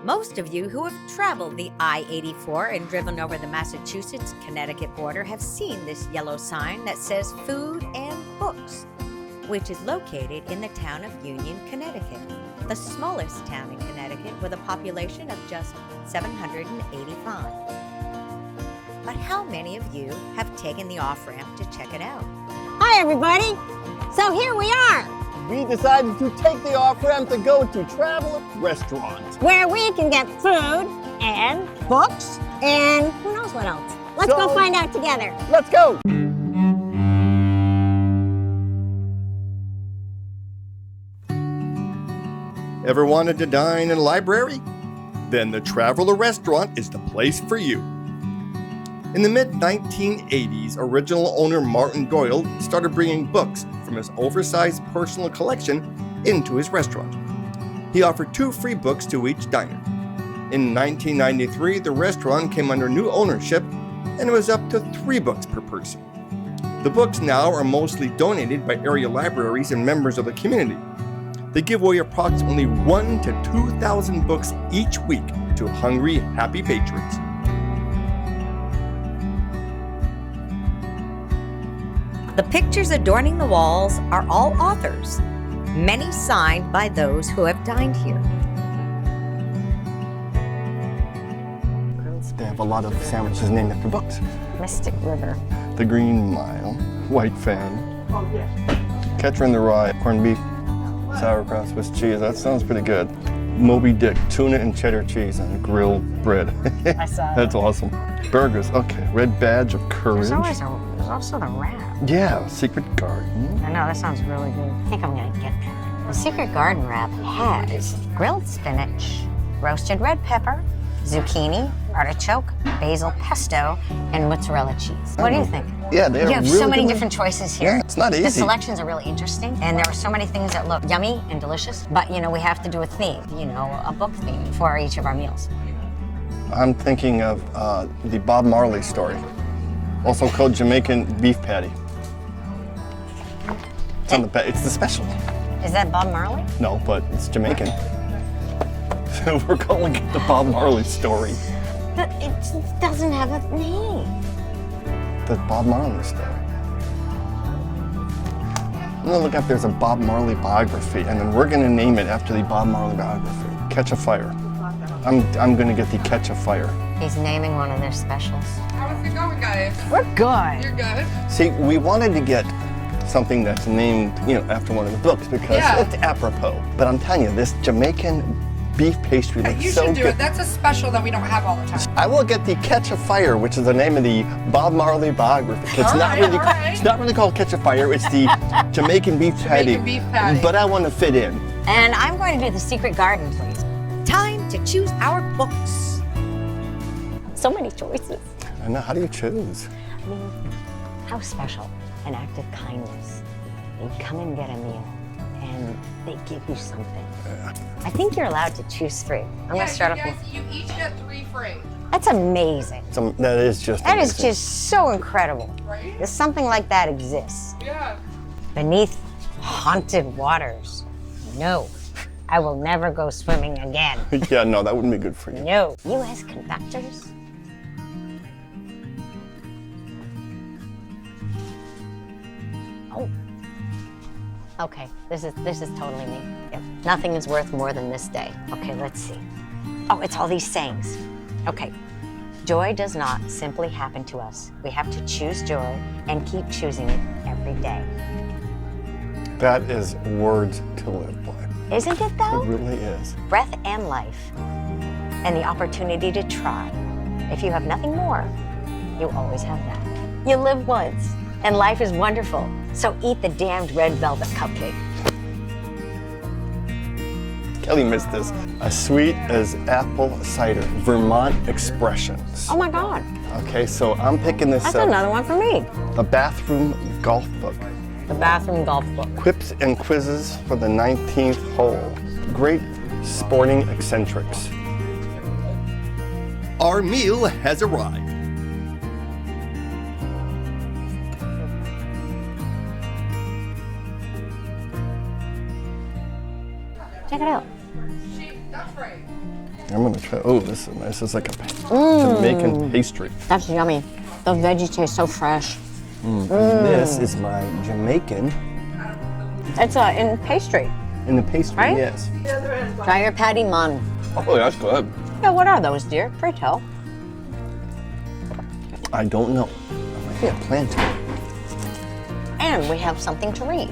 Most of you who have traveled the I-84 and driven over the Massachusetts-Connecticut border have seen this yellow sign that says Food and Books, which is located in the town of Union, Connecticut, the smallest town in Connecticut with a population of just 785. But how many of you have taken the off-ramp to check it out? Hi, everybody. So here we are. We decided to take the off-ramp to go to Traveler Restaurant, where we can get food and books and who knows what else. Let's go find out together. Let's go. Ever wanted to dine in a library? Then the Traveler Restaurant is the place for you. In the mid-1980s, original owner Martin Doyle started bringing books from his oversized personal collection into his restaurant. He offered 2 free books to each diner. In 1993, the restaurant came under new ownership and it was up to 3 books per person. The books now are mostly donated by area libraries and members of the community. They give away approximately 1,000 to 2,000 books each week to hungry, happy patrons. The pictures adorning the walls are all authors, many signed by those who have dined here. They have a lot of sandwiches named after books. Mystic River. The Green Mile, White Fan, Catcher in the Rye, corned beef, sauerkraut, Swiss cheese. That sounds pretty good. Moby Dick, tuna and cheddar cheese on grilled bread. I saw That's awesome. Burgers, okay. Red Badge of Courage. There's also the wrap. Yeah, Secret Garden. I know, that sounds really good. I think I'm gonna get that. The Secret Garden wrap has grilled spinach, roasted red pepper, zucchini, artichoke, basil pesto, and mozzarella cheese. What do you think? Yeah, they You are have really so many good. different choices here. Yeah, it's not easy. The selections are really interesting, and there are so many things that look yummy and delicious, but you know, we have to do a theme, you know, a book theme for each of our meals. I'm thinking of the Bob Marley story, also called Jamaican beef patty. It's on the it's the special. Is that Bob Marley? No, but it's Jamaican. So we're calling it the Bob Marley story. But it doesn't have a name. The Bob Marley story. I'm gonna look up, there's a Bob Marley biography, and then we're gonna name it after the Bob Marley biography. Catch a Fire. I'm gonna get the Catch a Fire. He's naming one of their specials. How's it going, guys? We're good. You're good? See, we wanted to get something that's named, you know, after one of the books because it's apropos. But I'm telling you, this Jamaican beef pastry looks You so should do good. it. That's a special that we don't have all the time. I will get the Catch a Fire, which is the name of the Bob Marley biography. It's All not right, really, all right. it's not really called Catch a Fire. It's the Jamaican beef patty. Jamaican beef patty. But I want to fit in. And I'm going to do the Secret Garden, please. Time to choose our books. So many choices. I know. How do you choose? I mean, how special an act of kindness. You come and get a meal, and they give you something. I think you're allowed to choose 3. I'm going to start off with. You each get 3 free. That's amazing. That is just That is amazing. just so incredible. Right? That something like that exists. Yeah. Beneath haunted waters. No, I will never go swimming again. Yeah, no, that wouldn't be good for you. No. U.S. conductors? Oh. Okay, this is totally me. Yep. Nothing is worth more than this day. Okay, let's see. Oh, it's all these sayings. Okay. Joy does not simply happen to us. We have to choose joy and keep choosing it every day. That is words to live by. Isn't it though? It really is. Breath and life, and the opportunity to try. If you have nothing more, you always have that. You live once, and life is wonderful, so eat the damned red velvet cupcake. Kelly missed this. As sweet as apple cider, Vermont expressions. Oh my God, Okay, so I'm picking this that's up. another one for me. The Bathroom Golf Book. The bathroom golf book. Quips and quizzes for the 19th hole. Great sporting eccentrics. Our meal has arrived. Check it out. That's right. I'm gonna try. Oh, this is nice. It's like a Jamaican pastry. That's yummy. The veggies taste so fresh. This is my Jamaican It's in pastry. in the pastry. Right? Yes. Try your patty mun. Oh, that's good. Yeah, what are those, dear? Pray tell. I don't know. I might be a plantain. And we have something to read.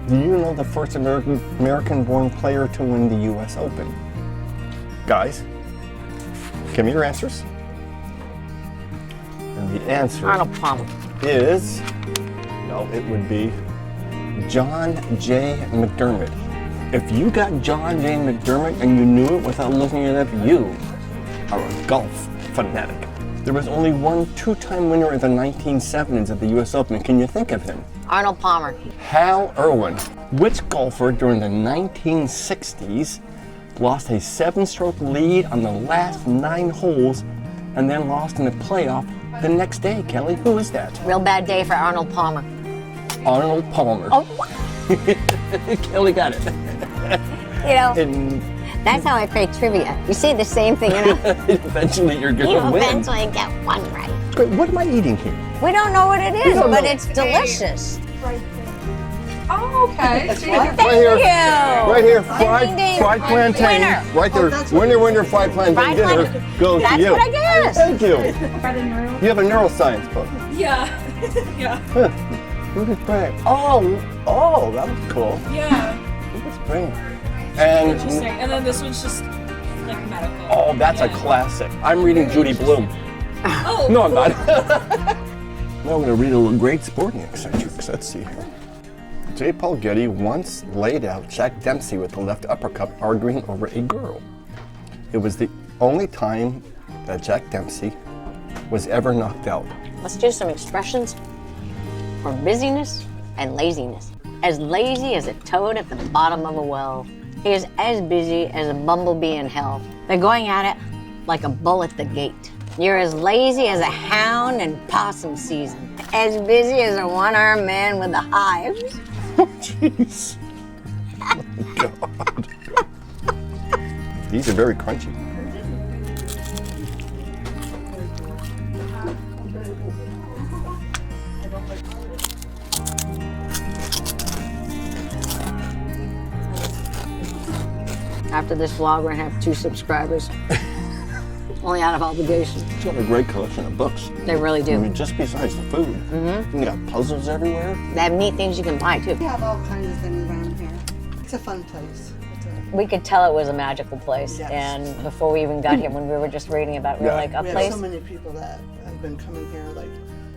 Do you know the first American-born player to win the U.S. Open? Guys, give me your answers. And the answer Arnold Palmer. is, no, it would be John J. McDermott. If you got John J. McDermott and you knew it without looking it up, you are a golf fanatic. There was only one two-time winner in the 1970s at the U.S. Open. Can you think of him? Arnold Palmer. Hal Irwin. Which golfer during the 1960s lost a 7-stroke lead on the last 9 holes and then lost in the playoff the next day, Kelly? Who is that? Real bad day for Arnold Palmer. Arnold Palmer. Oh, Kelly got it. you know, And that's how I play trivia. You say the same thing, you know, eventually you're you gonna win. eventually get one right. Great. What am I eating here? We don't know what it is, don't but know. it's delicious. Oh, okay. See, Thank here. you. Right here, Ding, ding, ding. fried plantain. Winner. Right there. Winner, fried plantain Fried dinner plantain. goes That's to you. what I guess. Thank you. You have a neuroscience book. Yeah. Yeah. Huh. Look at that. Oh, that was cool. Yeah. Look at that. And Interesting. And then this one's just like medical. oh, that's a classic. I'm reading Judy Blume. Oh. No, I'm not. Now I'm going to read a little great sporting eccentrics. Let's see here. J. Paul Getty once laid out Jack Dempsey with the left uppercut arguing over a girl. It was the only time that Jack Dempsey was ever knocked out. Let's do some expressions for busyness and laziness. As lazy as a toad at the bottom of a well. He is as busy as a bumblebee in hell. They're going at it like a bull at the gate. You're as lazy as a hound in possum season. As busy as a one-armed man with the hives. Oh, jeez. Oh, God. These are very crunchy. After this vlog, we're gonna have 2 subscribers. Only out of obligation. It's got a great collection of books. They really I do. mean, just besides the food. Mm-hmm. You got puzzles everywhere. They have neat things you can buy too. We have all kinds of things around here. It's a fun place. We could tell it was a magical place. Yes. And before we even got here, when we were just reading about it, we were Yeah. like, a We have place. so many people that have been coming here, like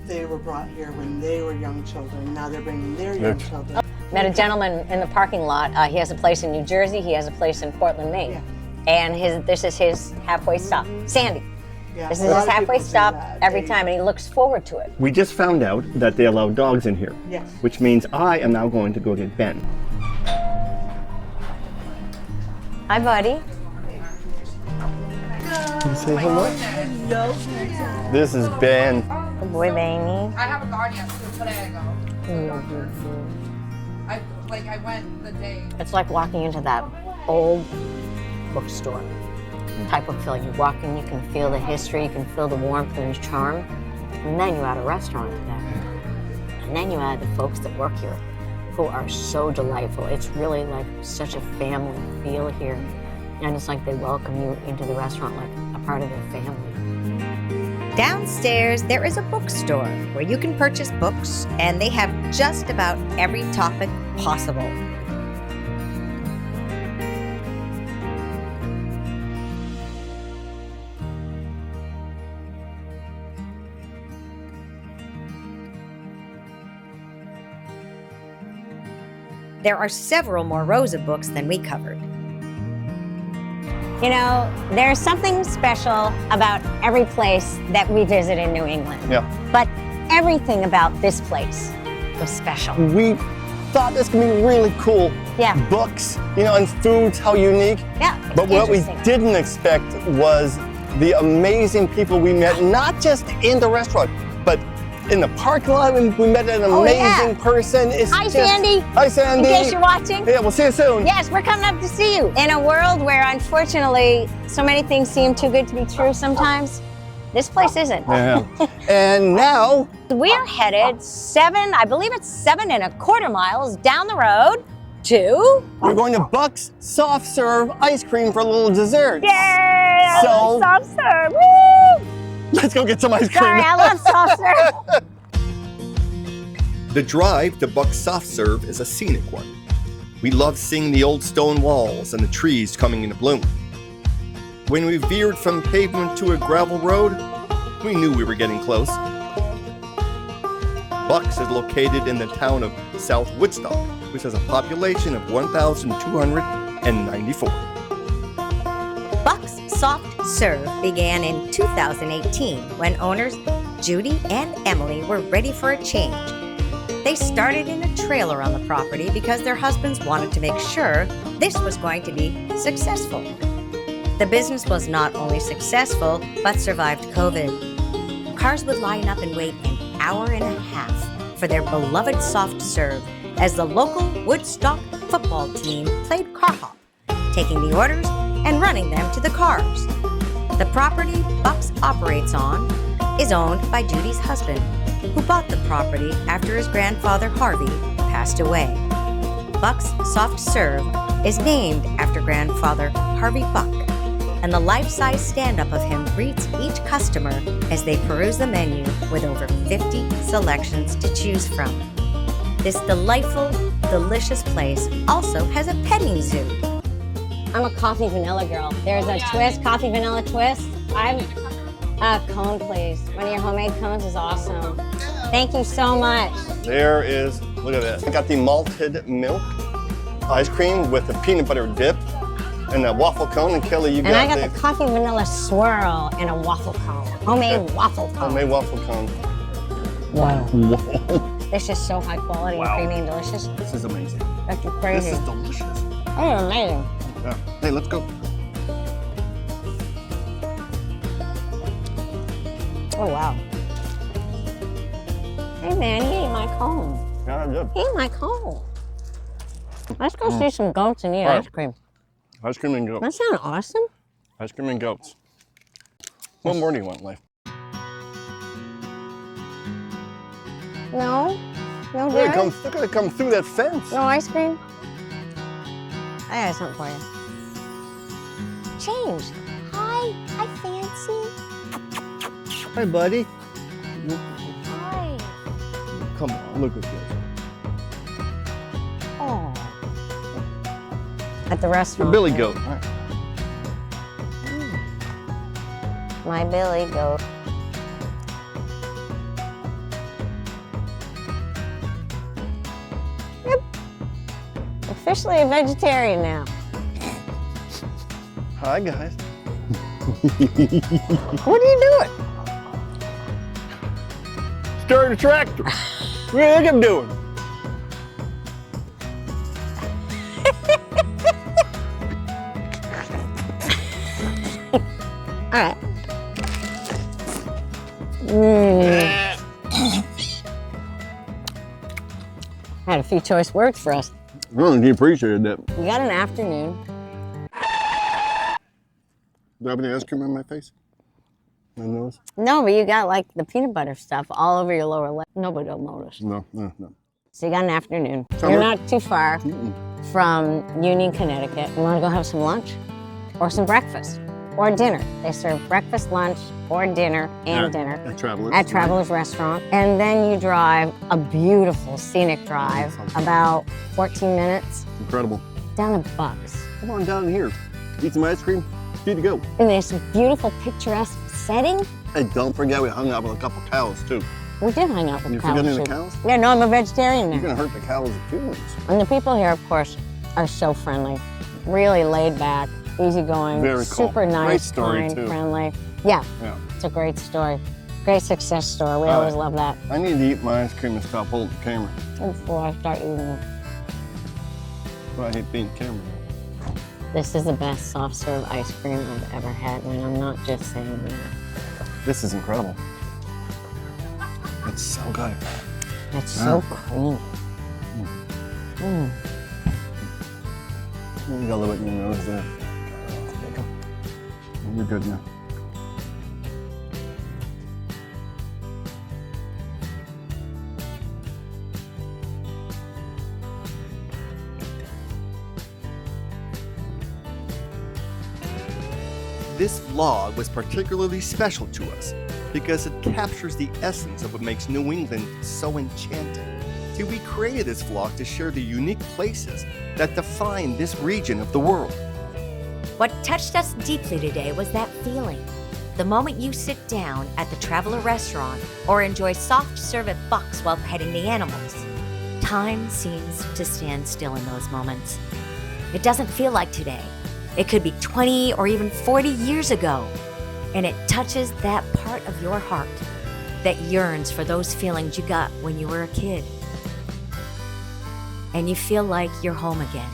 they were brought here when they were young children. Now they're bringing their young Yeah. children. Met a gentleman in the parking lot. He has a place in New Jersey. He has a place in Portland, Maine. Yeah. And this is his halfway stop. Sandy. Yeah, This a is lot his of halfway people do stop that. every They- time, and he looks forward to it. We just found out that they allow dogs in here. Yes. Which means I am now going to go get Ben. Hi, buddy. Can you say hello? This is Ben. Good boy, Baby. I haven't gone yet, so today I go. I went the day. It's like walking into that old bookstore type of feeling. You walk in, you can feel the history, you can feel the warmth and charm, and then you add a restaurant to that. And then you add the folks that work here, who are so delightful. It's really like such a family feel here. And it's like they welcome you into the restaurant like a part of their family. Downstairs, there is a bookstore where you can purchase books, and they have just about every topic possible. There are several more rows of books than we covered. You know, there's something special about every place that we visit in New England. Yeah. But everything about this place was special. We thought this could be really cool. Yeah. Books, and foods, how unique. Yeah. But what we interesting. didn't expect was the amazing people we met, not just in the restaurant, but in the parking lot. We met an Oh, amazing yeah. person. It's Hi, just- Sandy. Hi, In Sandy. case you're watching. Yeah, we'll see you soon. Yes, we're coming up to see you. In a world where, unfortunately, so many things seem too good to be true sometimes, this place isn't. Yeah. And now, We're headed 7.25 miles down the road to... we're going to Buck's Soft Serve Ice Cream for a little dessert. Yay! So- Soft serve. Woo! Let's go get some ice cream. Sorry, I love soft serve. The drive to Buck's Soft Serve is a scenic one. We love seeing the old stone walls and the trees coming into bloom. When we veered from pavement to a gravel road, we knew we were getting close. Buck's is located in the town of South Woodstock, which has a population of 1,294. Buck's Soft Serve began in 2018 when owners Judy and Emily were ready for a change. They started in a trailer on the property because their husbands wanted to make sure this was going to be successful. The business was not only successful, but survived COVID. Cars would line up and wait an hour and a half for their beloved soft serve as the local Woodstock football team played car hop, taking the orders and running them to the cars. The property Buck's operates on is owned by Judy's husband, who bought the property after his grandfather Harvey passed away. Buck's Soft Serve is named after grandfather Harvey Buck, and the life-size stand-up of him greets each customer as they peruse the menu with over 50 selections to choose from. This delightful, delicious place also has a petting zoo. I'm a coffee vanilla girl. There's a twist, coffee vanilla twist. I'm a cone, please. One of your homemade cones is awesome. Thank you so much. There is, look at this. I got the malted milk ice cream with the peanut butter dip and the waffle cone. And Kelly, you And I got got the coffee vanilla swirl and a waffle cone. Homemade waffle cone. homemade waffle cone. Wow. Whoa. This is so high quality Wow. and creamy and delicious. This is amazing. That's This crazy. is delicious. Oh, amazing. Yeah. Hey, let's go. Oh, wow. Hey, man, he ate my cone. Yeah, good. He ate my cone. Let's go see some goats and eat All right. ice cream. Ice cream and goats. That sound awesome. Ice cream and goats. What more do you want in life? No? No They're dairy? gonna come through that fence. No ice cream? I got something for you. Change. Hi. Hi, Fancy. Hi, buddy. Hi. Come on, look at this. Oh. At the Your restaurant. billy goat. Right. My Billy goat. Yep. Officially a vegetarian now. Hi, guys. What are you doing? Stirring a tractor. Look at him doing. All right. Had a few choice words for us. Really, he appreciated that. We got an afternoon. Do I have any ice cream on my face? My nose? No, but you got like the peanut butter stuff all over your lower lip. Nobody will notice. No, no, no. So you got an afternoon. Summer. You're not too far from Union, Connecticut. You want to go have some lunch or some breakfast or dinner. They serve breakfast, lunch, or dinner and dinner At Travelers. at Travelers Restaurant. And then you drive a beautiful scenic drive, about 14 minutes, Incredible. down to Buck's. Come on down here. Eat some ice cream. Good to go. In this beautiful, picturesque setting. And don't forget, we hung out with a couple cows too. We did hang out with You cows. forgetting the too. cows? Yeah, no, I'm a vegetarian You're now. gonna hurt the cows' feelings. And the people here, of course, are so friendly. Really laid back, easygoing, Very cool. super nice, Great story, kind, too. friendly. Yeah, Yeah. it's a great story. Great success story. We All always right. love that. I need to eat my ice cream and stop holding the camera. Before I start eating it. Well, I hate being camera. This is the best soft serve ice cream I've ever had, and I'm not just saying that. This is incredible. It's so good. It's so creamy. You got a little bit in your nose there. There you go. You're good now. This vlog was particularly special to us because it captures the essence of what makes New England so enchanting. See, we created this vlog to share the unique places that define this region of the world. What touched us deeply today was that feeling. The moment you sit down at the Traveler restaurant or enjoy soft serve at Bucks while petting the animals. Time seems to stand still in those moments. It doesn't feel like today. It could be 20 or even 40 years ago, and it touches that part of your heart that yearns for those feelings you got when you were a kid. And you feel like you're home again.